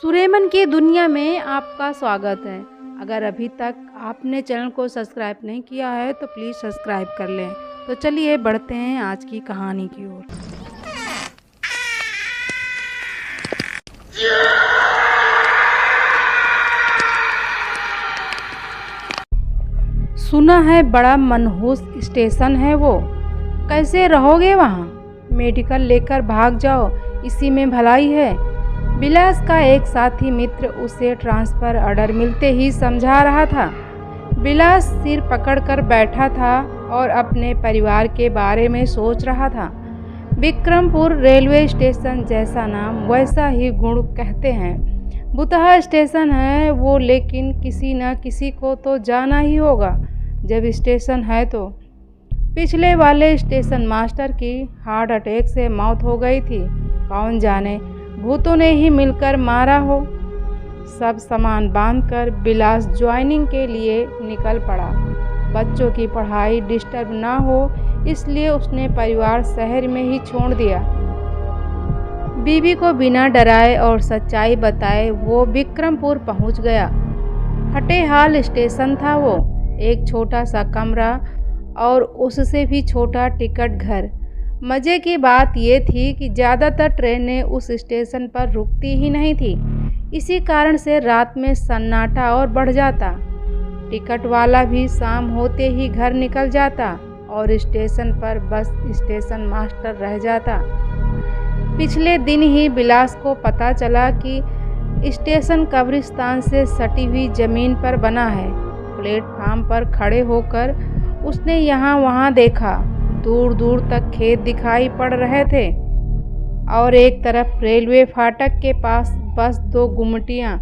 सुरेमन की दुनिया में आपका स्वागत है। अगर अभी तक आपने चैनल को सब्सक्राइब नहीं किया है तो प्लीज़ सब्सक्राइब कर लें। तो चलिए बढ़ते हैं आज की कहानी की ओर। सुना है बड़ा मनहूस स्टेशन है वो, कैसे रहोगे वहाँ? मेडिकल लेकर भाग जाओ, इसी में भलाई है। बिलास का एक साथी मित्र उसे ट्रांसफ़र ऑर्डर मिलते ही समझा रहा था। बिलास सिर पकड़कर बैठा था और अपने परिवार के बारे में सोच रहा था। विक्रमपुर रेलवे स्टेशन जैसा नाम वैसा ही गुण कहते हैं। बुतहा स्टेशन है वो, लेकिन किसी न किसी को तो जाना ही होगा जब स्टेशन है तो। पिछले वाले स्टेशन मास्टर की हार्ट अटैक से मौत हो गई थी। कौन जाने भूतों ने ही मिलकर मारा हो। सब सामान बांधकर बिलास ज्वाइनिंग के लिए निकल पड़ा। बच्चों की पढ़ाई डिस्टर्ब ना हो इसलिए उसने परिवार शहर में ही छोड़ दिया। बीवी को बिना डराए और सच्चाई बताए वो विक्रमपुर पहुंच गया। फटेहाल स्टेशन था वो, एक छोटा सा कमरा और उससे भी छोटा टिकट घर। मज़े की बात ये थी कि ज़्यादातर ट्रेनें उस स्टेशन पर रुकती ही नहीं थी। इसी कारण से रात में सन्नाटा और बढ़ जाता। टिकट वाला भी शाम होते ही घर निकल जाता और स्टेशन पर बस स्टेशन मास्टर रह जाता। पिछले दिन ही बिलास को पता चला कि स्टेशन कब्रिस्तान से सटी हुई ज़मीन पर बना है। प्लेटफार्म पर खड़े होकर उसने यहाँ वहाँ देखा। दूर दूर तक खेत दिखाई पड़ रहे थे और एक तरफ रेलवे फाटक के पास बस दो गुमटियाँ।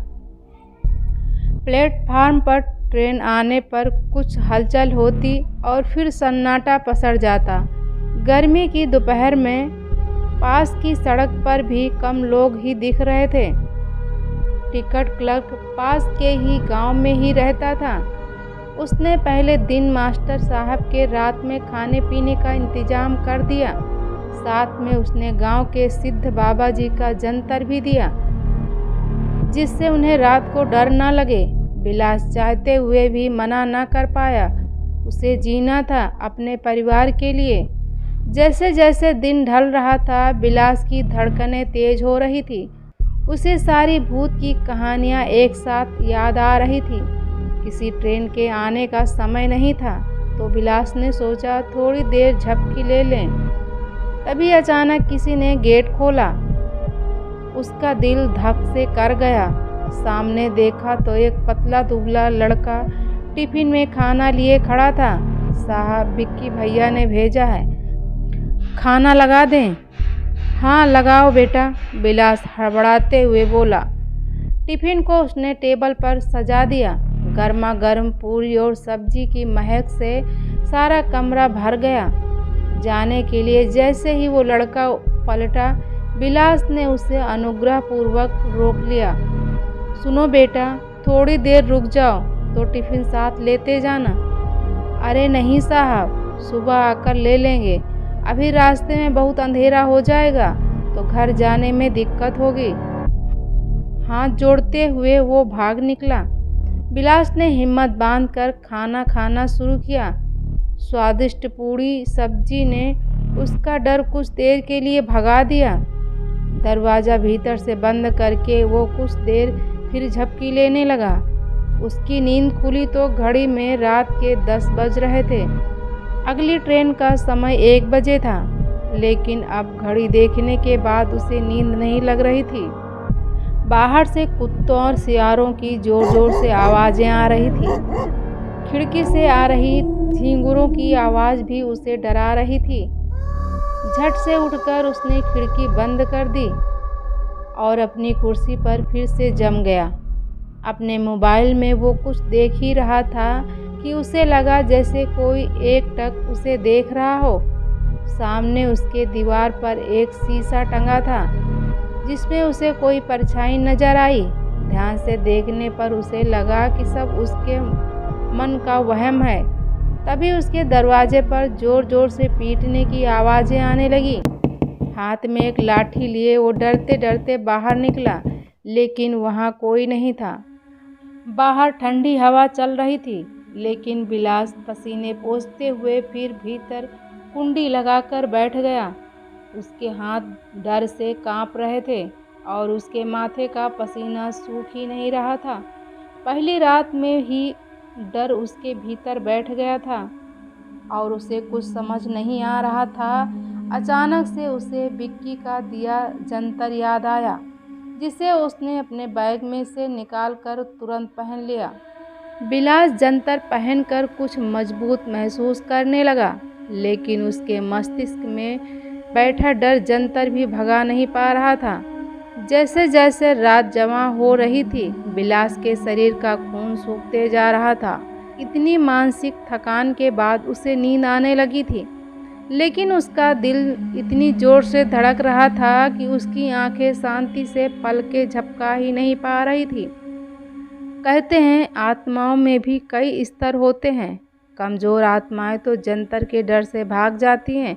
प्लेटफार्म पर ट्रेन आने पर कुछ हलचल होती और फिर सन्नाटा पसर जाता। गर्मी की दोपहर में पास की सड़क पर भी कम लोग ही दिख रहे थे। टिकट क्लर्क पास के ही गांव में ही रहता था। उसने पहले दिन मास्टर साहब के रात में खाने पीने का इंतजाम कर दिया। साथ में उसने गांव के सिद्ध बाबा जी का जंतर भी दिया जिससे उन्हें रात को डर ना लगे। बिलास चाहते हुए भी मना ना कर पाया। उसे जीना था अपने परिवार के लिए। जैसे जैसे दिन ढल रहा था बिलास की धड़कनें तेज हो रही थी। उसे सारी भूत की कहानियाँ एक साथ याद आ रही थी। किसी ट्रेन के आने का समय नहीं था तो बिलास ने सोचा थोड़ी देर झपकी ले लें। तभी अचानक किसी ने गेट खोला। उसका दिल धक से कर गया। सामने देखा तो एक पतला दुबला लड़का टिफिन में खाना लिए खड़ा था। साहब, विक्की भैया ने भेजा है, खाना लगा दें? हाँ लगाओ बेटा, बिलास हड़बड़ाते हुए बोला। टिफिन को उसने टेबल पर सजा दिया। गर्मा गर्म पूरी और सब्जी की महक से सारा कमरा भर गया। जाने के लिए जैसे ही वो लड़का पलटा बिलास ने उसे अनुग्रहपूर्वक रोक लिया। सुनो बेटा, थोड़ी देर रुक जाओ तो टिफ़िन साथ लेते जाना। अरे नहीं साहब, सुबह आकर ले लेंगे। अभी रास्ते में बहुत अंधेरा हो जाएगा तो घर जाने में दिक्कत होगी। हाथ जोड़ते हुए वो भाग निकला। बिलास ने हिम्मत बांधकर खाना खाना शुरू किया। स्वादिष्ट पूड़ी सब्जी ने उसका डर कुछ देर के लिए भगा दिया। दरवाज़ा भीतर से बंद करके वो कुछ देर फिर झपकी लेने लगा। उसकी नींद खुली तो घड़ी में रात के 10 बज रहे थे। अगली ट्रेन का समय 1 बजे था, लेकिन अब घड़ी देखने के बाद उसे नींद नहीं लग रही थी। बाहर से कुत्तों और सियारों की जोर जोर से आवाज़ें आ रही थी। खिड़की से आ रही झींगुरों की आवाज़ भी उसे डरा रही थी। झट से उठकर उसने खिड़की बंद कर दी और अपनी कुर्सी पर फिर से जम गया। अपने मोबाइल में वो कुछ देख ही रहा था कि उसे लगा जैसे कोई एकटक उसे देख रहा हो। सामने उसके दीवार पर एक शीशा टंगा था जिसमें उसे कोई परछाई नजर आई। ध्यान से देखने पर उसे लगा कि सब उसके मन का वहम है। तभी उसके दरवाजे पर जोर जोर से पीटने की आवाज़ें आने लगी। हाथ में एक लाठी लिए वो डरते डरते बाहर निकला। लेकिन वहाँ कोई नहीं था। बाहर ठंडी हवा चल रही थी, लेकिन बिलास पसीने पोंछते हुए फिर भीतर कुंडी लगाकर बैठ गया। उसके हाथ डर से कांप रहे थे और उसके माथे का पसीना सूख ही नहीं रहा था। पहली रात में ही डर उसके भीतर बैठ गया था और उसे कुछ समझ नहीं आ रहा था। अचानक से उसे बिक्की का दिया जंतर याद आया, जिसे उसने अपने बैग में से निकालकर तुरंत पहन लिया। बिलास जंतर पहनकर कुछ मजबूत महसूस करने लगा, लेकिन उसके मस्तिष्क में बैठा डर जंतर भी भगा नहीं पा रहा था। जैसे जैसे रात जमा हो रही थी, बिलास के शरीर का खून सूखते जा रहा था। इतनी मानसिक थकान के बाद उसे नींद आने लगी थी, लेकिन उसका दिल इतनी जोर से धड़क रहा था कि उसकी आंखें शांति से पलकें झपका ही नहीं पा रही थी। कहते हैं आत्माओं में भी कई स्तर होते हैं। कमज़ोर आत्माएं तो जंतर के डर से भाग जाती हैं,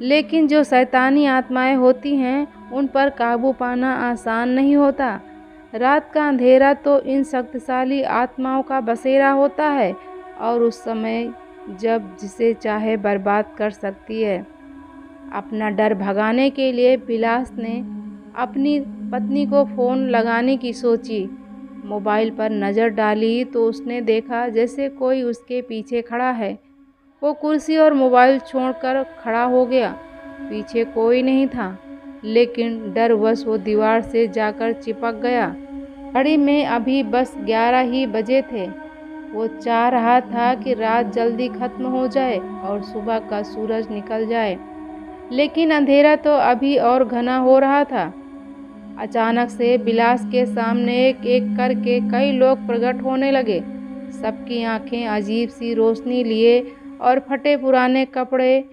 लेकिन जो शैतानी आत्माएं होती हैं उन पर काबू पाना आसान नहीं होता। रात का अंधेरा तो इन शक्तिशाली आत्माओं का बसेरा होता है और उस समय जब जिसे चाहे बर्बाद कर सकती है। अपना डर भगाने के लिए बिलास ने अपनी पत्नी को फ़ोन लगाने की सोची। मोबाइल पर नज़र डाली तो उसने देखा जैसे कोई उसके पीछे खड़ा है। वो कुर्सी और मोबाइल छोड़कर खड़ा हो गया। पीछे कोई नहीं था, लेकिन डरवश वो दीवार से जाकर चिपक गया। घड़ी में अभी बस 11 ही बजे थे। वो चाह रहा था कि रात जल्दी खत्म हो जाए और सुबह का सूरज निकल जाए, लेकिन अंधेरा तो अभी और घना हो रहा था। अचानक से बिलास के सामने एक एक करके कई लोग प्रकट होने लगे। सबकी आंखें अजीब सी रोशनी लिए और फटे पुराने कपड़े।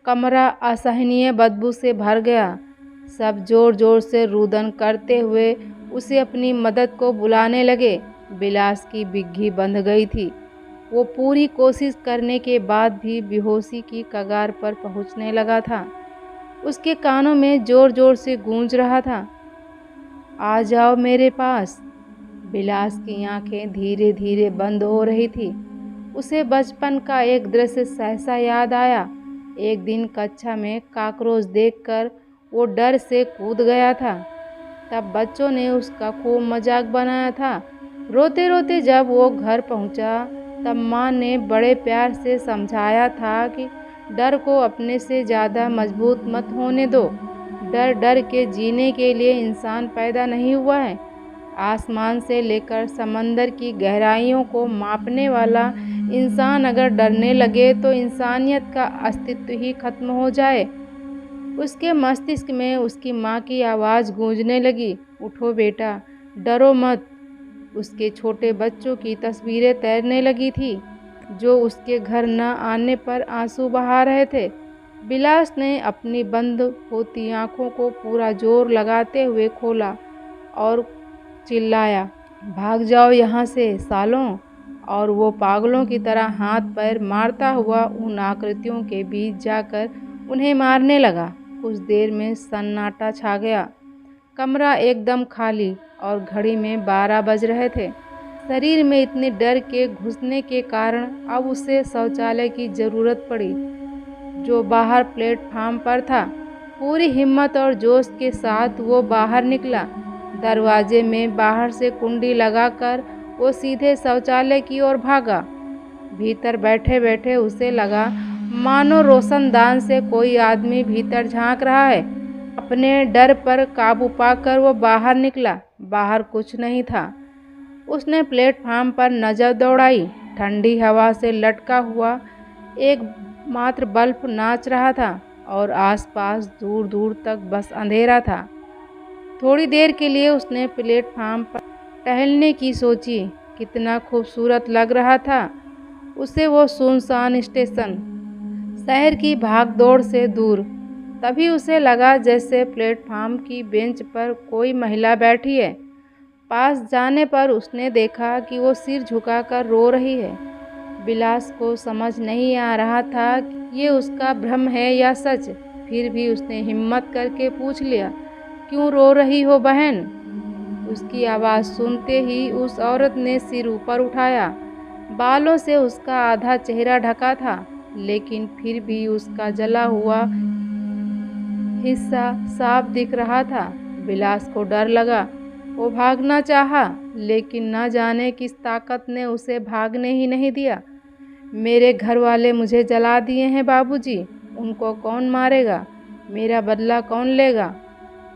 कमरा असहनीय बदबू से भर गया। सब जोर जोर से रुदन करते हुए उसे अपनी मदद को बुलाने लगे। बिलास की बिग्घी बंध गई थी। वो पूरी कोशिश करने के बाद भी बेहोशी की कगार पर पहुंचने लगा था। उसके कानों में जोर जोर से गूंज रहा था, आ जाओ मेरे पास। बिलास की आंखें धीरे धीरे बंद हो रही थी। उसे बचपन का एक दृश्य सहसा याद आया। एक दिन कक्षा में कॉकरोच देखकर वो डर से कूद गया था। तब बच्चों ने उसका खूब मजाक बनाया था। रोते रोते जब वो घर पहुंचा, तब माँ ने बड़े प्यार से समझाया था कि डर को अपने से ज़्यादा मजबूत मत होने दो। डर डर के जीने के लिए इंसान पैदा नहीं हुआ है। आसमान से लेकर समंदर की गहराइयों को मापने वाला इंसान अगर डरने लगे तो इंसानियत का अस्तित्व ही खत्म हो जाए। उसके मस्तिष्क में उसकी माँ की आवाज़ गूंजने लगी, उठो बेटा, डरो मत। उसके छोटे बच्चों की तस्वीरें तैरने लगी थी, जो उसके घर न आने पर आंसू बहा रहे थे। बिलास ने अपनी बंद होती आंखों को पूरा जोर लगाते हुए खोला और चिल्लाया, भाग जाओ यहाँ से सालों। और वो पागलों की तरह हाथ पैर मारता हुआ उन आकृतियों के बीच जाकर उन्हें मारने लगा। कुछ देर में सन्नाटा छा गया। कमरा एकदम खाली और घड़ी में 12 बज रहे थे। शरीर में इतने डर के घुसने के कारण अब उसे शौचालय की ज़रूरत पड़ी, जो बाहर प्लेटफार्म पर था। पूरी हिम्मत और जोश के साथ वो बाहर निकला। दरवाजे में बाहर से कुंडी लगाकर वो सीधे शौचालय की ओर भागा। भीतर बैठे बैठे उसे लगा मानो रोशनदान से कोई आदमी भीतर झांक रहा है। अपने डर पर काबू पाकर वो बाहर निकला। बाहर कुछ नहीं था। उसने प्लेटफार्म पर नज़र दौड़ाई। ठंडी हवा से लटका हुआ एक मात्र बल्ब नाच रहा था और आसपास दूर दूर तक बस अंधेरा था। थोड़ी देर के लिए उसने प्लेटफार्म पर टहलने की सोची। कितना खूबसूरत लग रहा था उसे वो सुनसान स्टेशन, शहर की भागदौड़ से दूर। तभी उसे लगा जैसे प्लेटफार्म की बेंच पर कोई महिला बैठी है। पास जाने पर उसने देखा कि वो सिर झुकाकर रो रही है। बिलास को समझ नहीं आ रहा था कि ये उसका भ्रम है या सच। फिर भी उसने हिम्मत करके पूछ लिया, क्यों रो रही हो बहन? उसकी आवाज़ सुनते ही उस औरत ने सिर ऊपर उठाया। बालों से उसका आधा चेहरा ढका था, लेकिन फिर भी उसका जला हुआ हिस्सा साफ दिख रहा था। बिलास को डर लगा। वो भागना चाहा, लेकिन न जाने किस ताकत ने उसे भागने ही नहीं दिया। मेरे घर वाले मुझे जला दिए हैं बाबूजी, उनको कौन मारेगा? मेरा बदला कौन लेगा?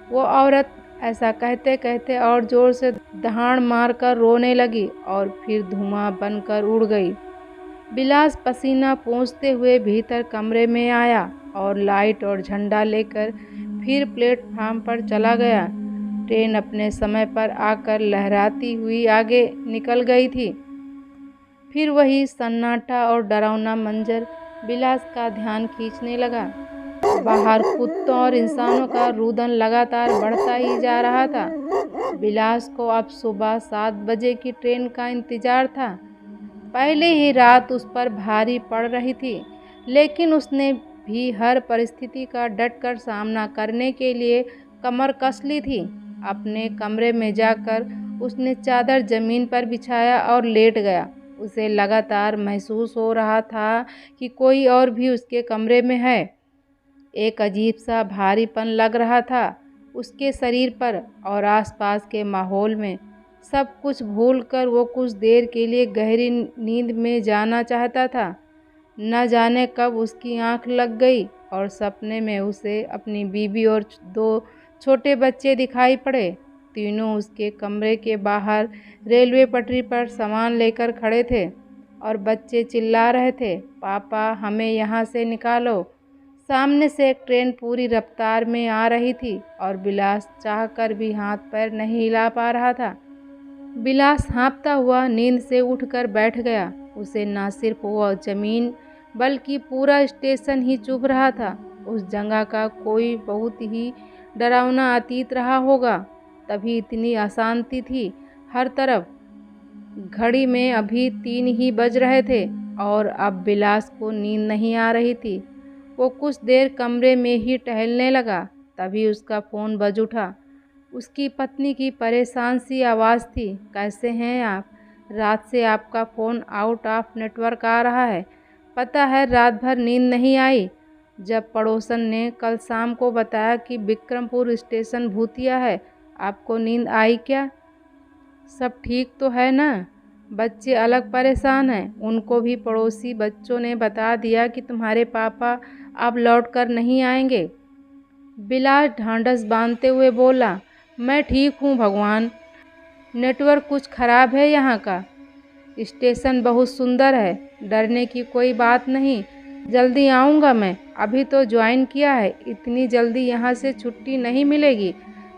वो औरत ऐसा कहते कहते और जोर से दहाड़ मारकर रोने लगी और फिर धुआं बनकर उड़ गई। बिलास पसीना पोंछते हुए भीतर कमरे में आया और लाइट और झंडा लेकर फिर प्लेटफार्म पर चला गया। ट्रेन अपने समय पर आकर लहराती हुई आगे निकल गई थी। फिर वही सन्नाटा और डरावना मंजर बिलास का ध्यान खींचने लगा। बाहर कुत्तों और इंसानों का रुदन लगातार बढ़ता ही जा रहा था। बिलास को अब सुबह 7 बजे की ट्रेन का इंतजार था। पहले ही रात उस पर भारी पड़ रही थी, लेकिन उसने भी हर परिस्थिति का डटकर सामना करने के लिए कमर कस ली थी। अपने कमरे में जाकर उसने चादर जमीन पर बिछाया और लेट गया। उसे लगातार महसूस हो रहा था कि कोई और भी उसके कमरे में है। एक अजीब सा भारीपन लग रहा था उसके शरीर पर और आसपास के माहौल में। सब कुछ भूलकर वो कुछ देर के लिए गहरी नींद में जाना चाहता था। न जाने कब उसकी आंख लग गई और सपने में उसे अपनी बीवी और 2 छोटे बच्चे दिखाई पड़े। तीनों उसके कमरे के बाहर रेलवे पटरी पर सामान लेकर खड़े थे और बच्चे चिल्ला रहे थे, पापा हमें यहाँ से निकालो। सामने से एक ट्रेन पूरी रफ्तार में आ रही थी और बिलास चाहकर भी हाथ पैर नहीं हिला पा रहा था। बिलास हाँफता हुआ नींद से उठकर बैठ गया। उसे न सिर्फ वो जमीन बल्कि पूरा स्टेशन ही चुभ रहा था। उस जगह का कोई बहुत ही डरावना अतीत रहा होगा, तभी इतनी अशांति थी हर तरफ। घड़ी में अभी 3 ही बज रहे थे और अब बिलास को नींद नहीं आ रही थी। वो कुछ देर कमरे में ही टहलने लगा, तभी उसका फ़ोन बज उठा। उसकी पत्नी की परेशान सी आवाज़ थी, कैसे हैं आप? रात से आपका फ़ोन आउट ऑफ नेटवर्क आ रहा है। पता है रात भर नींद नहीं आई। जब पड़ोसन ने कल शाम को बताया कि विक्रमपुर स्टेशन भूतिया है, आपको नींद आई क्या? सब ठीक तो है ना? बच्चे अलग परेशान हैं। उनको भी पड़ोसी बच्चों ने बता दिया कि तुम्हारे पापा अब लौट कर नहीं आएंगे। बिलास ढांढस बांधते हुए बोला, मैं ठीक हूँ भगवान। नेटवर्क कुछ ख़राब है यहाँ का। स्टेशन बहुत सुंदर है, डरने की कोई बात नहीं। जल्दी आऊँगा मैं, अभी तो ज्वाइन किया है, इतनी जल्दी यहाँ से छुट्टी नहीं मिलेगी।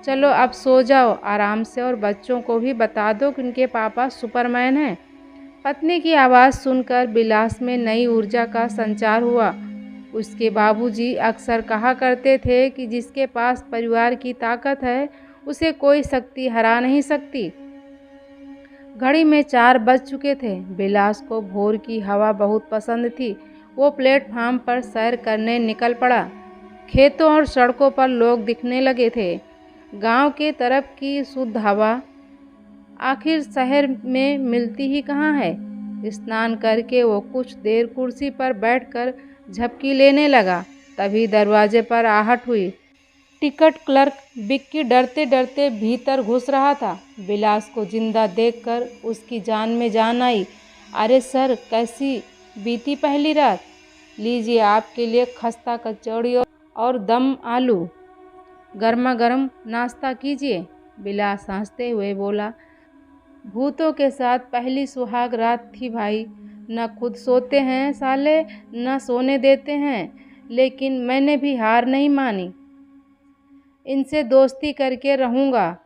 चलो अब सो जाओ आराम से और बच्चों को भी बता दो कि उनके पापा सुपरमैन हैं। पत्नी की आवाज़ सुनकर बिलास में नई ऊर्जा का संचार हुआ। उसके बाबूजी अक्सर कहा करते थे कि जिसके पास परिवार की ताकत है उसे कोई शक्ति हरा नहीं सकती। घड़ी में 4 बज चुके थे। बिलास को भोर की हवा बहुत पसंद थी। वो प्लेटफार्म पर सैर करने निकल पड़ा। खेतों और सड़कों पर लोग दिखने लगे थे। गांव के तरफ की शुद्ध हवा आखिर शहर में मिलती ही कहाँ है। स्नान करके वो कुछ देर कुर्सी पर बैठकर झपकी लेने लगा। तभी दरवाजे पर आहट हुई। टिकट क्लर्क बिक्की डरते डरते भीतर घुस रहा था। बिलास को जिंदा देखकर उसकी जान में जान आई। अरे सर, कैसी बीती पहली रात? लीजिए आपके लिए खस्ता कचौड़ी और दम आलू, गर्मा गर्म नाश्ता कीजिए। बिलास हंसते हुए बोला, भूतों के साथ पहली सुहाग रात थी भाई। न खुद सोते हैं साले, न सोने देते हैं, लेकिन मैंने भी हार नहीं मानी। इनसे दोस्ती करके रहूँगा।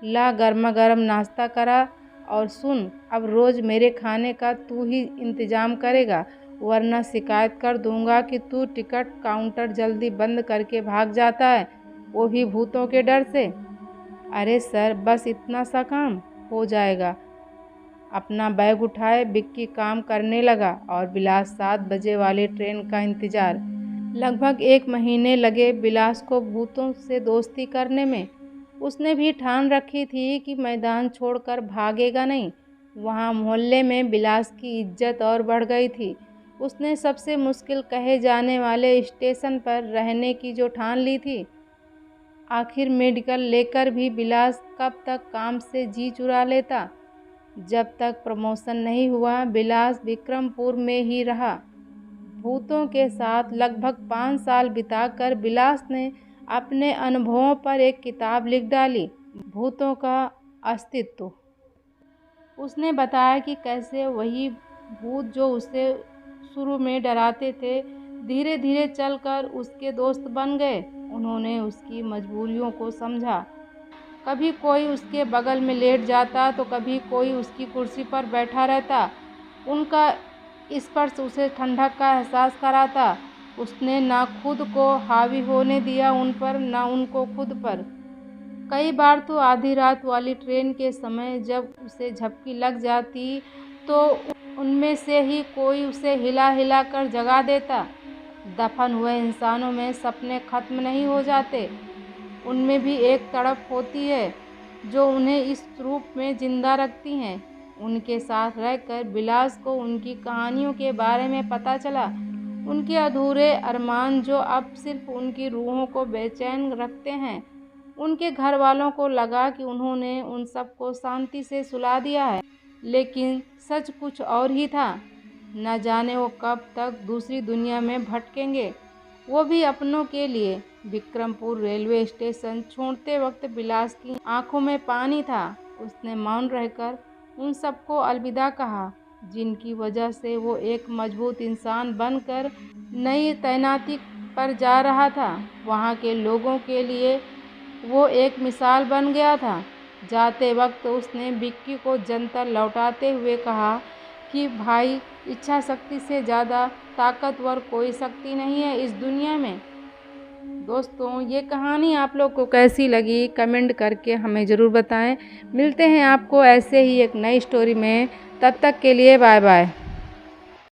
ला गर्मा गर्म नाश्ता करा और सुन, अब रोज़ मेरे खाने का तू ही इंतज़ाम करेगा, वरना शिकायत कर दूँगा कि तू टिकट काउंटर जल्दी बंद करके भाग जाता है, वो भी भूतों के डर से। अरे सर, बस इतना सा काम हो जाएगा। अपना बैग उठाए बिक्की काम करने लगा और बिलास 7 बजे वाली ट्रेन का इंतज़ार। लगभग 1 महीने लगे बिलास को भूतों से दोस्ती करने में। उसने भी ठान रखी थी कि मैदान छोड़कर भागेगा नहीं। वहाँ मोहल्ले में बिलास की इज्जत और बढ़ गई थी। उसने सबसे मुश्किल कहे जाने वाले स्टेशन पर रहने की जो ठान ली थी। आखिर मेडिकल लेकर भी बिलास कब तक काम से जी चुरा लेता। जब तक प्रमोशन नहीं हुआ बिलास विक्रमपुर में ही रहा। भूतों के साथ लगभग 5 साल बिताकर बिलास ने अपने अनुभवों पर एक किताब लिख डाली, भूतों का अस्तित्व। उसने बताया कि कैसे वही भूत जो उसे शुरू में डराते थे, धीरे धीरे चलकर उसके दोस्त बन गए। उन्होंने उसकी मजबूरियों को समझा। कभी कोई उसके बगल में लेट जाता तो कभी कोई उसकी कुर्सी पर बैठा रहता। उनका स्पर्श उसे ठंडक का एहसास कराता। उसने ना खुद को हावी होने दिया उन पर, ना उनको खुद पर। कई बार तो आधी रात वाली ट्रेन के समय जब उसे झपकी लग जाती तो उनमें से ही कोई उसे हिला हिला कर जगा देता। दफन हुए इंसानों में सपने खत्म नहीं हो जाते। उनमें भी एक तड़प होती है जो उन्हें इस रूप में जिंदा रखती है। उनके साथ रहकर बिलास को उनकी कहानियों के बारे में पता चला। उनके अधूरे अरमान जो अब सिर्फ उनकी रूहों को बेचैन रखते हैं। उनके घर वालों को लगा कि उन्होंने उन सबको शांति से सुला दिया है, लेकिन सच कुछ और ही था। न जाने वो कब तक दूसरी दुनिया में भटकेंगे, वो भी अपनों के लिए। विक्रमपुर रेलवे स्टेशन छोड़ते वक्त बिलास की आंखों में पानी था। उसने मौन रहकर उन सबको अलविदा कहा, जिनकी वजह से वो एक मजबूत इंसान बनकर नई तैनाती पर जा रहा था। वहाँ के लोगों के लिए वो एक मिसाल बन गया था। जाते वक्त उसने विक्की को जंतर लौटाते हुए कहा कि भाई, इच्छा शक्ति से ज़्यादा ताकतवर कोई शक्ति नहीं है इस दुनिया में। दोस्तों, ये कहानी आप लोग को कैसी लगी कमेंट करके हमें ज़रूर बताएं। मिलते हैं आपको ऐसे ही एक नई स्टोरी में। तब तक के लिए बाय बाय।